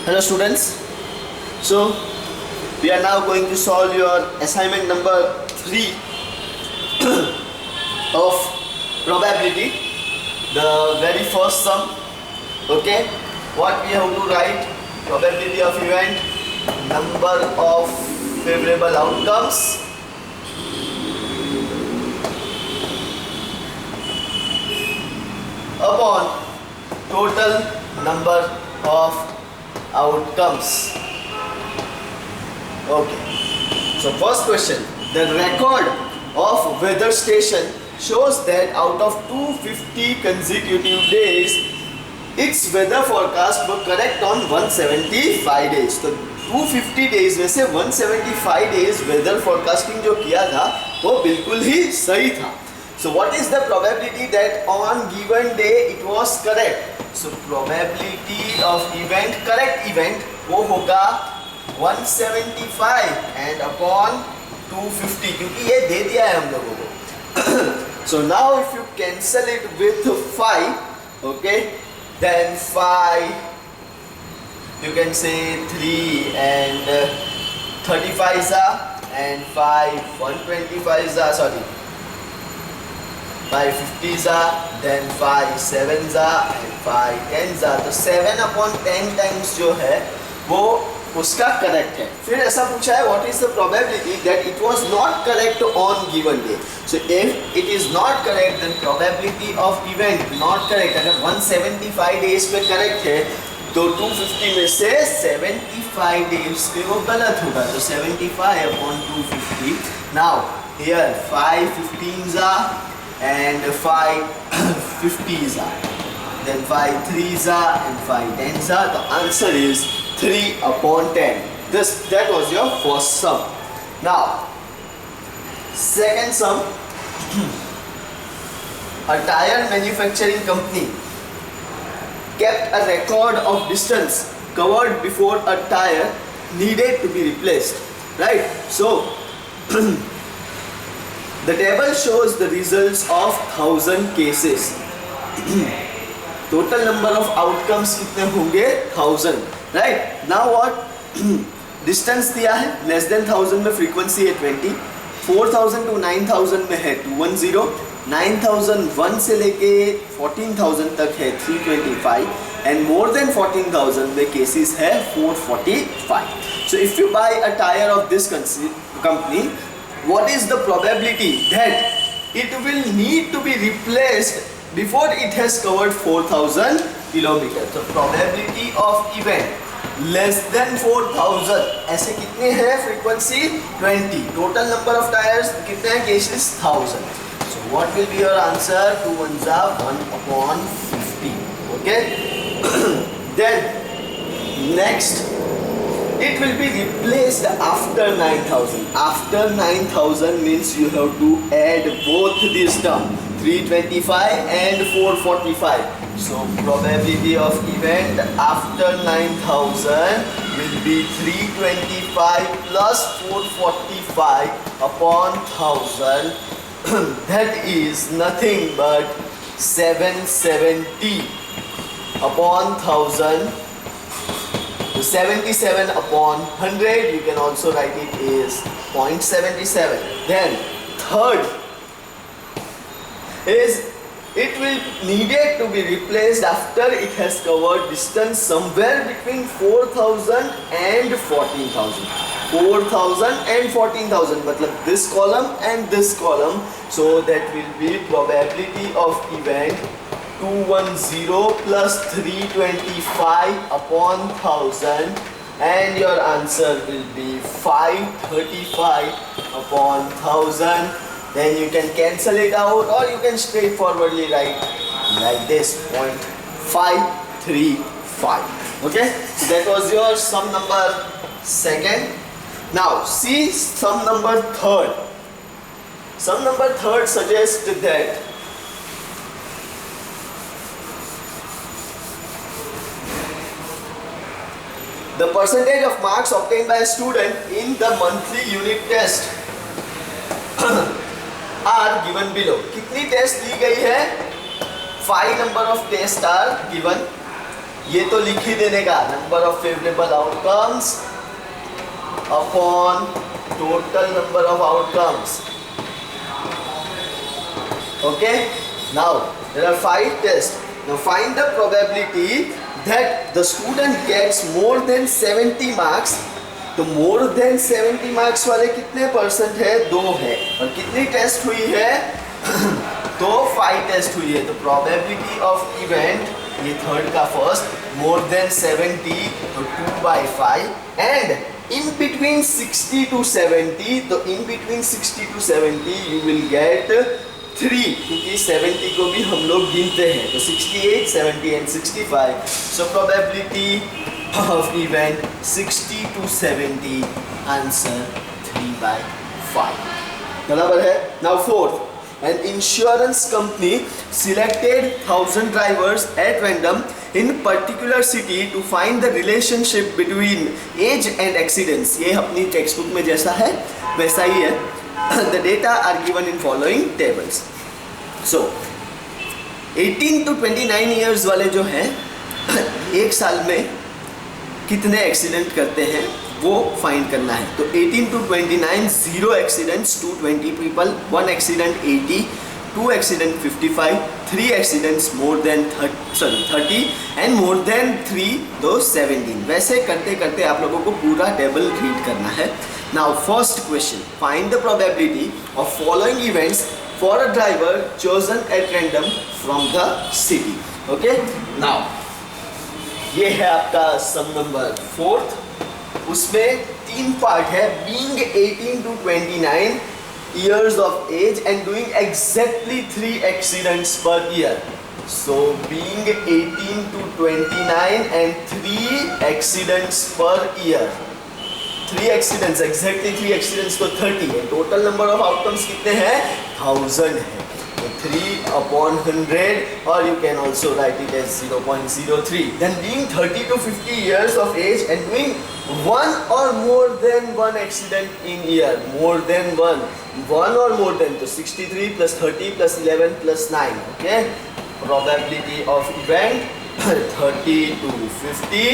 Hello students, so we are now going to solve your assignment number 3 of probability, the very first sum. Okay, what we have to write: probability of event, number of favorable outcomes, upon total number of outcomes. Okay, so first question: the record of weather station shows that out of 250 consecutive days its weather forecast were correct on 175 days. तो 250 days में से 175 days weather forecasting जो किया था वो बिल्कुल ही सही था. So what is the probability that on given day it was correct? So probability of event, correct event, वो होगा 175 and upon 250, क्योंकि ये दे दिया है हम लोगों को. So now if you cancel it with 5, okay, then 5, you can say 3 and 35 za and 5, 125 za, sorry, 5 50 za, then 5 7 za and 5 10 za. तो 7 upon 10 times जो है वो उसका करेक्ट है. फिर ऐसा पूछा है what is the probability that it was not correct on given day. So if it is not correct then probability of event not correct. अगर 175 डेज पे करेक्ट है तो 250 में से 75 डेज पे वो गलत होगा. तो 75 upon 250. Now here 5 15s are and 5 50s are, then 5 3s are and 5 10s are. The answer is 3 upon 10. That was your first sum. Now second sum. A tire manufacturing company kept a record of distance covered before a tire needed to be replaced, right? So the table shows the results of 1000 cases. Total number of outcomes कितने होंगे? 1000, right? Now what? Distance दिया है less than 1000 में frequency है 20, 4000 to 9000 में है 210, 9001 से लेके 14000 तक है 325 and more than 14000 में cases है 445. So if you buy a tire of this company, what is the probability that it will need to be replaced before it has covered 4000 kilometers? So probability of event less than 4000, ऐसे कितने हैं frequency 20, total number of tires कितने हैं cases 1000. So what will be your answer? 2 ones are 1 upon 50. Okay. Then next, it will be replaced after 9000. After 9000 means you have to add both these terms, 325 and 445. So probability of event after 9000 will be 325 plus 445 upon 1000. That is nothing but 770 upon 1000. So 77 upon 100, you can also write it is 0.77. Then third is it will needed to be replaced after it has covered distance somewhere between 4000 and 14000. 4000 and 14000, मतलब this column and this column. So that will be probability of event 210 plus 325 upon 1000, and your answer will be 535 upon 1000. Then you can cancel it out or you can straightforwardly write like this, 0.535. Okay, so that was your sum number second. Now see sum number third. Sum number third suggests that the percentage of marks obtained by a student in the monthly unit test are given below. कितनी test दी गई है? 5 number of tests are given. ये तो लिख ही देने का, number of favourable outcomes upon total number of outcomes. Okay, now there are 5 tests. Now find the probability that the student gets more than 70 marks. तो more than 70 marks वाले कितने percent है? 2 है. और कितनी टेस्ट हुई है? तो 5 टेस्ट हुई है. तो probability of event, ये थर्ड का फर्स्ट, more than 70 तो 2/5 and in between 60 to 70, तो in between 60 to 70 you will get 3, क्योंकि 70 को भी हम लोग गिनते हैं. तो 68, 70 and 65. So probability of event 60 to 70, answer 3/5. बराबर है. Now fourth, an insurance company selected 1000 drivers at random in particular city to find the relationship between age and accidents. ये अपनी टेक्स्ट बुक में जैसा है वैसा ही है. The data are given in following tables. So 18 to 29 years वाले जो हैं एक साल में कितने एक्सीडेंट करते हैं वो फाइंड करना है. तो 18 to 29 0 accidents, 220 people, 1 accident 80, 2 accident 55, 3 accidents more than 30 and more than 3 तो 17. वैसे करते करते आप लोगों को पूरा टेबल रीड करना है. Now first question, find the probability of following events for a driver chosen at random from the city. Okay, now ये है आपका सम नंबर 4th. उसमें 3 पार्ट है. being 18 to 29 years of age and doing exactly 3 accidents per year. So being 18 to 29 and 3 accidents per year. 3 accidents, exactly 3 accidents तो 30 है. Total number of outcomes कितने हैं? 1000 है. तो 3/100 और you can also write it as 0.03. Then being 30 to 50 years of age and doing 1 or more than 1 accident in year. More than 1 or more than, तो 63 plus 30 plus 11 plus 9. Okay, probability of event 30 to 50.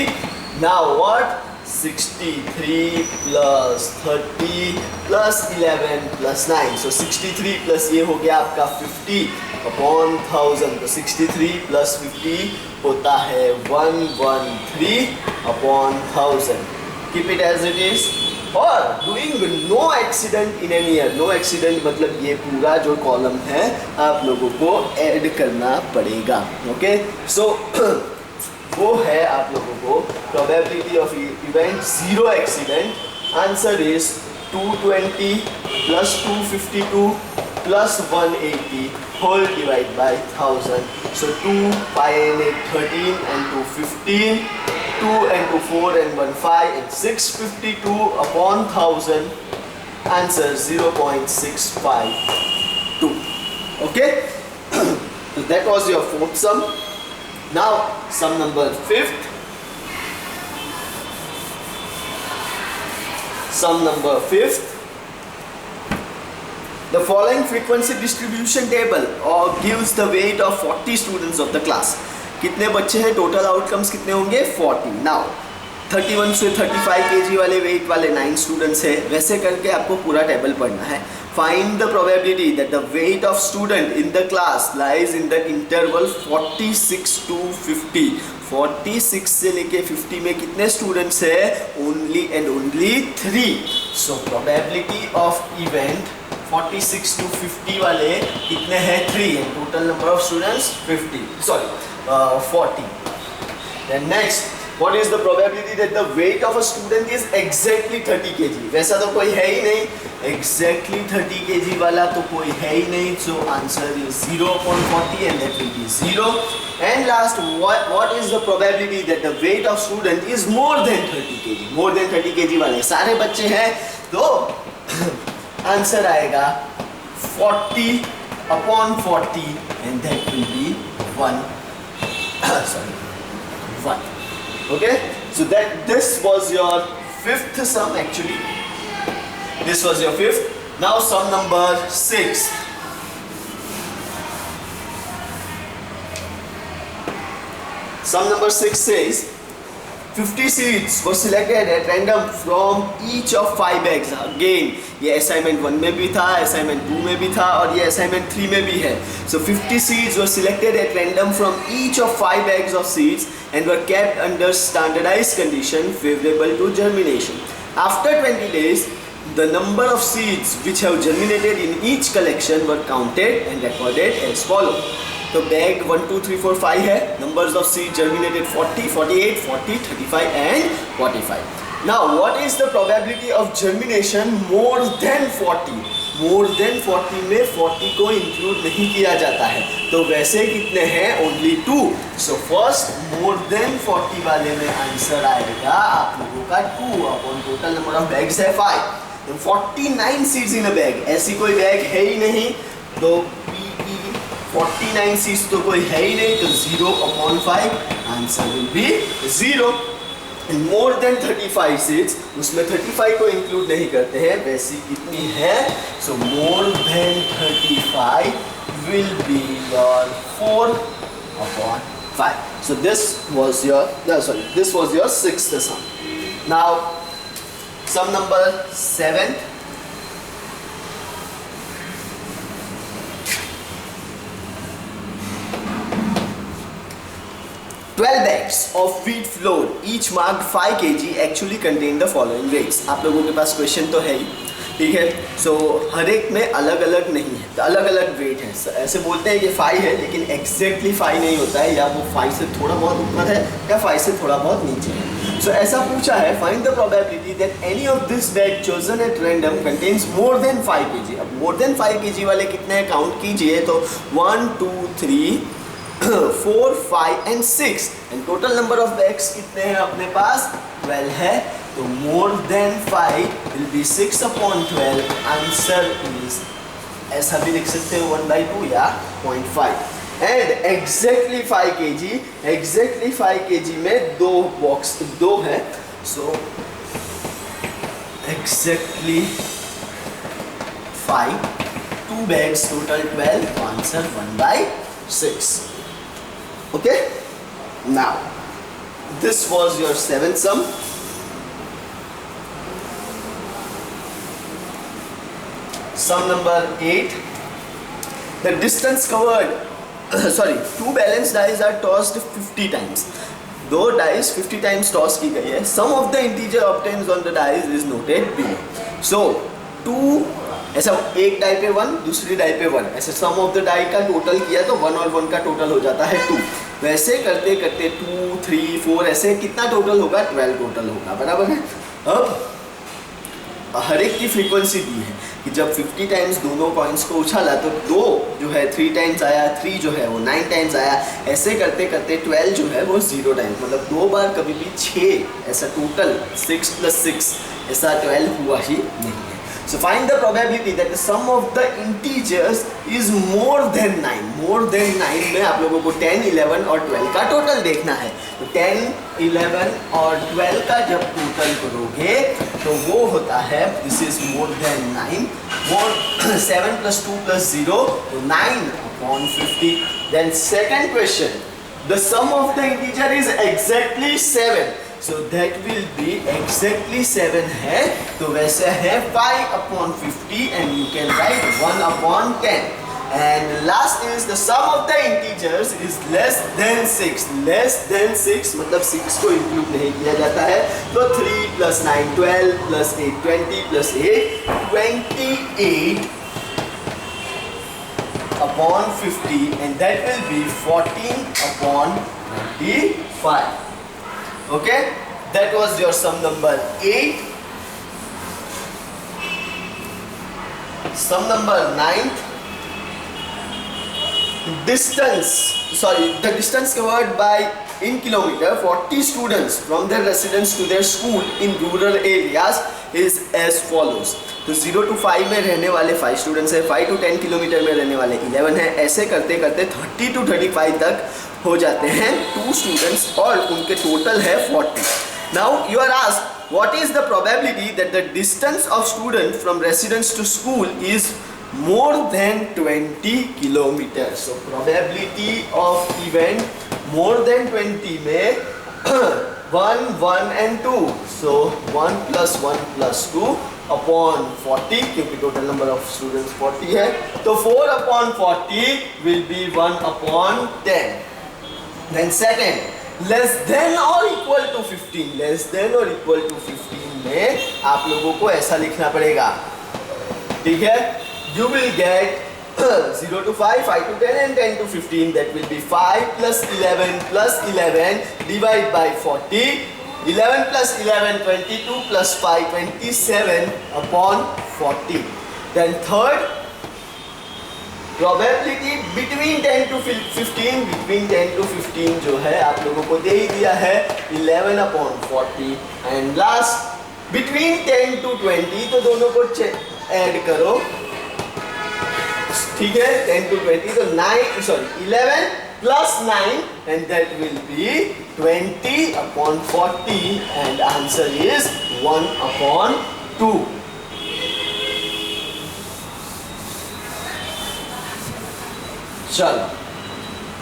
Now what? 63 plus 30 plus 11 plus 9. So 63 plus ये हो गया आपका 50 upon 1000. तो 63 plus 50 होता है 113 upon 1000. Keep it as it is. और doing no accident in any year. No accident मतलब ये पूरा जो कॉलम है आप लोगों को ऐड करना पड़ेगा. ओके, सो वो है आप लोगों को probability of event 0 accident. Answer is 220 plus 252 plus 180 whole divided by 1000. So 2 pi and 8 13 and 2 15, 2 and 2 4 and 1 5 and 652 upon 1000. Answer 0.652. Okay. So that was your fourth sum. Now sum number 5th. Sum number 5th. The following frequency distribution table gives the weight of 40 students of the class. कितने बच्चे हैं? Total outcomes कितने होंगे? 40. Now 31 से 35 kg वाले wait वाले 9 students हैं. वैसे करके आपको पूरा टेबल पढ़ना है. Find the probability that the weight of student in the class lies in the interval 46 to 50. 46 से लेके 50 में कितने स्टूडेंट्स है? Only and only 3. So probability of event 46 to 50 वाले कितने हैं? 3. and total number of students 40. Then next, what is the probability that the weight of a student is exactly 30 kg? वैसा तो कोई है ही नहीं. Exactly 30 kg वाला तो कोई है ही नहीं. So answer is 0/40 and that will be 0. And last, what is the probability that the weight of student is more than 30 kg? More than 30 kg वाले सारे बच्चे हैं तो आंसर आएगा 40/40 and that will be 1. Okay, so this was your 5th sum actually. This was your 5th. Now sum number 6. Sum number 6 says 50 seeds were selected at random from each of 5 bags. Again, ये assignment 1 में भी था, assignment 2 में भी था और ये assignment 3 में भी है. So 50 seeds were selected at random from each of 5 bags of seeds and were kept under standardized condition favorable to germination. After 20 days, the number of seeds which have germinated in each collection were counted and recorded as follows. तो bag 1 2 3 4 5 है. Numbers of seed germinated 40, 48, 40, 35 and 45. Now what is the probability of germination more than 40? More than 40 में 40 को include नहीं किया जाता है. तो वैसे कितने हैं? Only 2. So first more than 40 वाले में आंसर आएगा आप लोगों का 2 upon total number of bags है 5. 49 सीड्स इन अ बैग. ऐसी कोई बैग है ही नहीं. तो 49 सीड्स तो कोई है ही नहीं, तो 0 upon 5 answer will be 0. More than 35 seeds, उसमें 35 को इंक्लूड नहीं करते हैं. वैसी कितनी है? So more than 35 will be your 4 upon 5. So this was your 6th sum. Now sum number 7. 12 bags of wheat flour, each marked 5 kg, actually contain the following weights. आप लोगों के पास क्वेश्चन तो है ही, ठीक है. सो हर एक में अलग अलग नहीं है, तो अलग अलग वेट है. ऐसे बोलते हैं कि 5 है, लेकिन एग्जैक्टली 5 नहीं होता है, या वो 5 से थोड़ा बहुत ऊपर है या 5 से थोड़ा बहुत नीचे है. सो ऐसा पूछा है, find the probability that any of this bag chosen at random contains more than 5 kg. अब मोर देन 5 kg वाले कितने हैं काउंट कीजिए. तो 1 2 3 4 5 and 6 and total number of bags कितने हैं अपने पास? 12 है. तो more than 5 will be 6 upon 12. Answer is, ऐसा भी लिख सकते हो 1/2 या 0.5. And exactly 5 kg, exactly 5 kg में 2 बॉक्स 2 है. So exactly 5, 2 bags total 12. Answer 1/6. Okay, now this was your 7th sum. Sum number 8. The distance covered, two balanced dice are tossed 50 times. 2 dice 50 times toss की गई है. Sum of the integer obtained on the dice is noted below. So 2, ऐसा एक die पे 1, दूसरी die पे 1, ऐसे सम of the die का टोटल किया तो 1 और 1 का टोटल हो जाता है 2. वैसे करते करते 2 3 4 ऐसे कितना टोटल होगा? 12 टोटल होगा. बराबर है. अब हर एक की फ्रीक्वेंसी दी है कि जब 50 टाइम्स दोनों कॉइन्स को उछाला तो 2 जो है 3 टाइम्स आया, 3 जो है वो 9 टाइम्स आया. ऐसे करते करते 12 जो है वो 0 टाइम्स, मतलब 2 बार कभी भी 6, ऐसा टोटल 6 + 6 ऐसा 12 हुआ ही नहीं है. So find the probability that the sum of the integers is more than 9. More than 9 में आप लोगों को 10, 11 और 12 का टोटल देखना है. तो 10, 11 और 12 का जब टोटल करोगे तो वो होता है, this is more than 9. More 7 + 2 + 0, तो 9 upon 50. Then second question, the sum of the integer is exactly 7. So that will be exactly 7 है, तो वैसे है 5 upon 50 and you can write 1 upon 10. And last is the sum of the integers is less than 6. Less than 6 मतलब 6 को include नहीं किया जाता है. तो 3 + 9 12 + 8 20 + 8 28 upon 50 and that will be 14 upon 25. Okay, that was your sum number 8. Sum number 9. The distance covered by in kilometer 40 students from their residence to their school in rural areas is as follows. तो 0 to 5 में रहने वाले 5 students हैं, 5 to 10 kilometre में रहने वाले 11 हैं. ऐसे करते करते 30 to 35 तक हो जाते हैं 2 स्टूडेंट्स और उनके टोटल है 40. Now you are asked, what is the probability that the distance of student from residence to school is more than 20 kilometers? So probability of event more than 20 में 1, 1 and 2. So 1 plus 1 plus 2 upon 40, क्योंकि total number of students 40 है, तो 4 upon 40 will be 1 upon 10. Then second, less than or equal to 15. Less than or equal to 15 में आप लोगों को ऐसा लिखना पड़ेगा, ठीक है? You will get 0 to 5, 5 to 10 and 10 to 15. That will be 5 plus 11 divide by 40. 11 plus 11, 22 plus 5, 27 upon 40. Then third, probability between 10 to 15, between 10 to 15 जो है आप लोगों को दे ही दिया है 11 upon 40. And last, between 10 to 20, तो दोनों को ऐड करो, ठीक है? 10 to 20, तो 11 plus 9 and that will be 20 upon 40 and answer is 1 upon 2. चलो,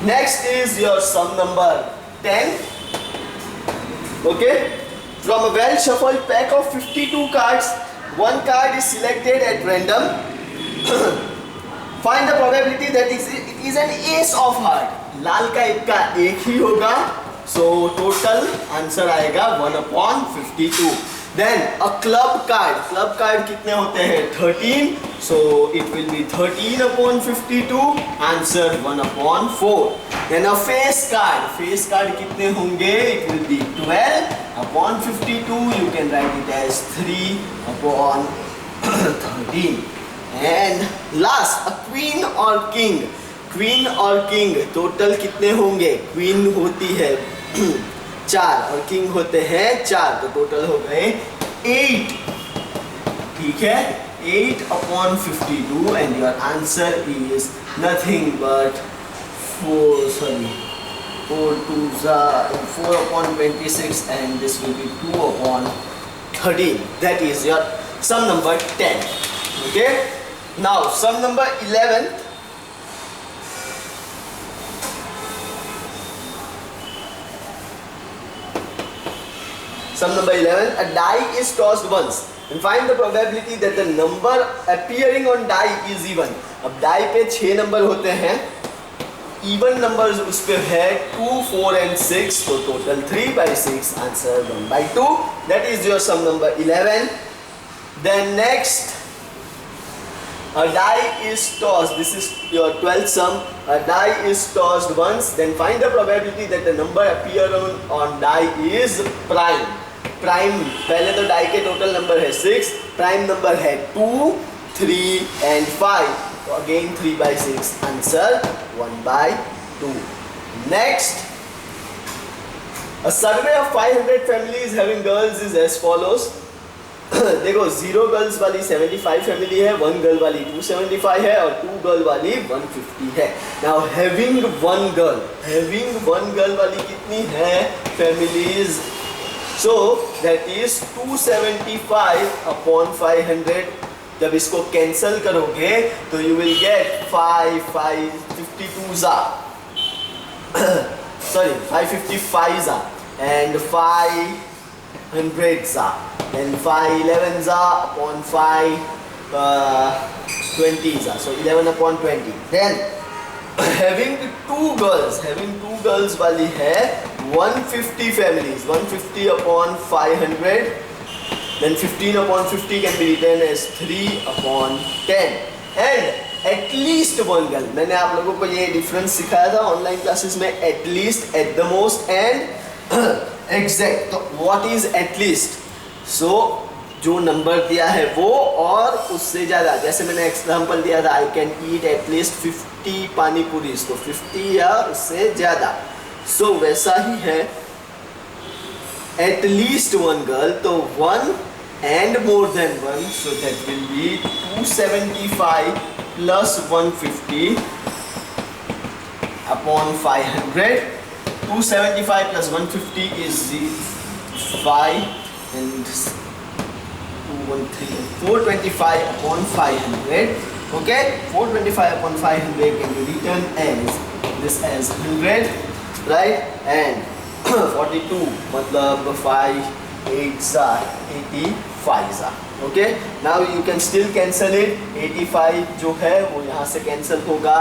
next is your sum number 10. Okay, from a well shuffled pack of 52 cards, one card is selected at random. Find the probability that it is an ace of heart. लाल का एक का एक ही होगा, so total answer आएगा 1 upon 52. Then a club card कितने होते हैं? 13, so it will be 13 upon 52, answer 1 upon 4. Then a face card कितने होंगे? It will be 12 upon 52, you can write it as 3 upon 13. And last, a queen or king, total कितने होंगे? Queen होती है 4 और किंग होते हैं 4, तो टोटल हो गए 8, ठीक है? 8 upon 52 and your answer is nothing but 4 upon 26 and this will be 2 upon 13. That is your sum number 10. Okay? Now sum number 11. Sum number 11, a die is tossed once and find the probability that the number appearing on die is even. अब die पे 6 number होते हैं, even numbers उस पे है 2, 4 and 6, तो total 3 by 6, answer 1 by 2. That is your sum number 11. Then next, a die is tossed. This is your 12th sum. A die is tossed once, then find the probability that the number appear on die is prime. Prime, पहले तो die के total number है 6, prime number है 2, 3 and 5, तो again 3 by 6, answer 1 by 2. Next, a survey of 500 families having girls is as follows. देखो 0 girls वाली 75 family है, 1 girl वाली 275 है और 2 गर्ल वाली 150 है. Now having one girl वाली कितनी है families? So that is 275 upon 500. जब इसको कैंसल करोगे तो you will get 552 555 and 500 then 511 upon 520 so 11 upon 20. Then having two girls वाली है 150 families, 150 upon 500, then 15 upon 50 can be written as 3 upon 10 and at least one girl. मैंने आप लोगों को ये डिफरेंस सिखाया था ऑनलाइन क्लासेस में, at least, at the most and exact. तो what is at least? So जो नंबर दिया है वो और उससे ज़्यादा, जैसे मैंने एग्जाम्पल दिया था I can eat at least 50 पानी पूरी, तो 50 या उससे ज़्यादा. So वैसा ही है at least one girl, तो 1 and more than 1, so that will be 275 plus 150 upon 500. 275 plus 150 is 5 and 213 425 upon 500. Okay, 425 upon 500 can be written as this as 100. right? And 42 मतलब 5 8s are 85s are. Okay, now you can still cancel it. 85 जो है वो यहाँ से cancel होगा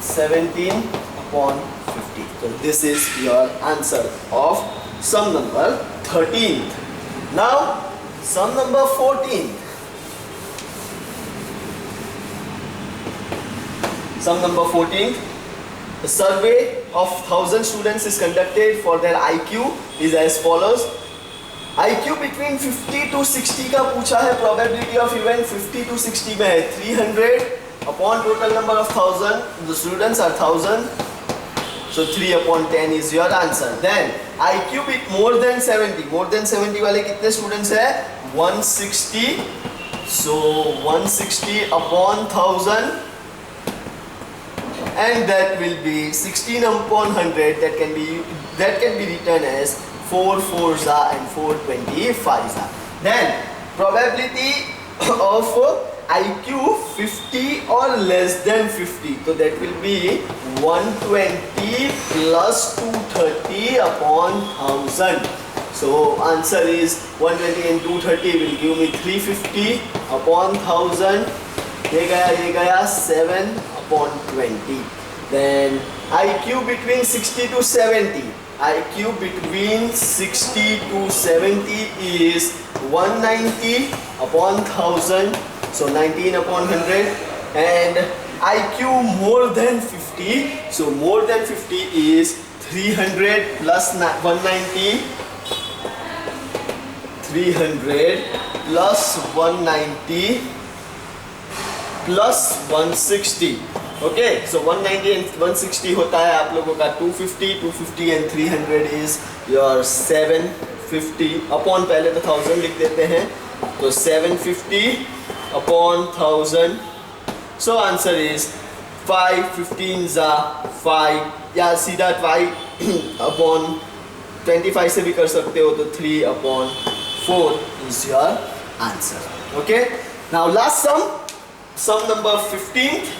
17 upon 50. So this is your answer of sum number 13th. Now sum number 14th. Sum number 14th. The survey of 1000 students is conducted for their IQ is as follows. IQ between 50 to 60 का पूछा है. Probability of event 50 to 60 में है 300 upon total number of 1000. The students are 1000. So 3 upon 10 is your answer. Then IQ with more than 70. More than 70 वाले कितने students है? 160. So 160 upon 1000. And that will be 16 upon 100. That can be written as 4 4s are and 4 25s are. Then probability of IQ 50 or less than 50. So that will be 120 plus 230 upon 1000. So answer is 120 and 230 will give me 350 upon 1000. ये गया 7 upon 20. Then IQ between 60 to 70. IQ between 60 to 70 is 190 upon 1000. So 19 upon 100. And IQ more than 50. So more than 50 is 300 plus 190. 300 plus 190 plus 160. Okay, so 190 and 160 होता है आप लोगों का 250 and 300 is your 750 upon पहले तो 1000 लिख देते हैं तो 750 upon 1000. So answer is 5 15s are 5 या सीधा 5 upon 25 से भी कर सकते हो तो 3 upon 4 is your answer. Okay, now last sum number 15th.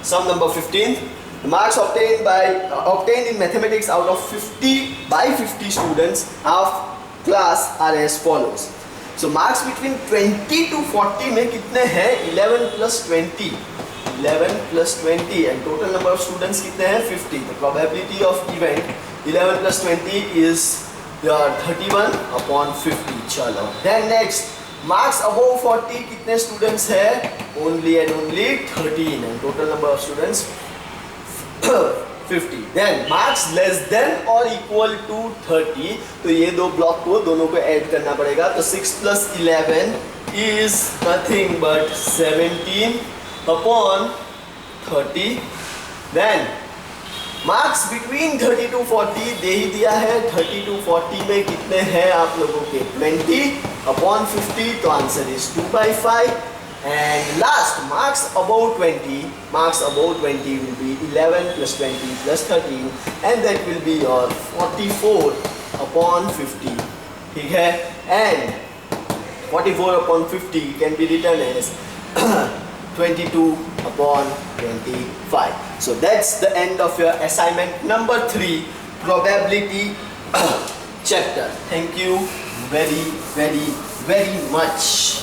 Sum number 15th. The marks obtained in mathematics out of 50 by 50 students of class are as follows. So marks between 20 to 40 में कितने हैं? 11 plus 20. 11 plus 20 and total number of students कितने हैं? 50. The probability of event 11 plus 20 is your 31 upon 50. चलो. Then next, marks above 40 कितने students है? Only and only 13 and total number of students 50. Then marks less than or equal to 30. तो ये दो block को दोनों को ऐड करना पड़ेगा. तो 6 plus 11 is nothing but 17 upon 30. Then marks between 30 to 40 दे ही दिया है. 30 to 40 में कितने हैं आप लोगों के? 20 upon 50. तो answer is 2 by 5. And last, marks above 20 will be 11 plus 20 plus 13 and that will be your 44 upon 50. ठीक है? And 44 upon 50 can be written as 22 upon 25. So that's the end of your assignment number 3, probability chapter. Thank you very much.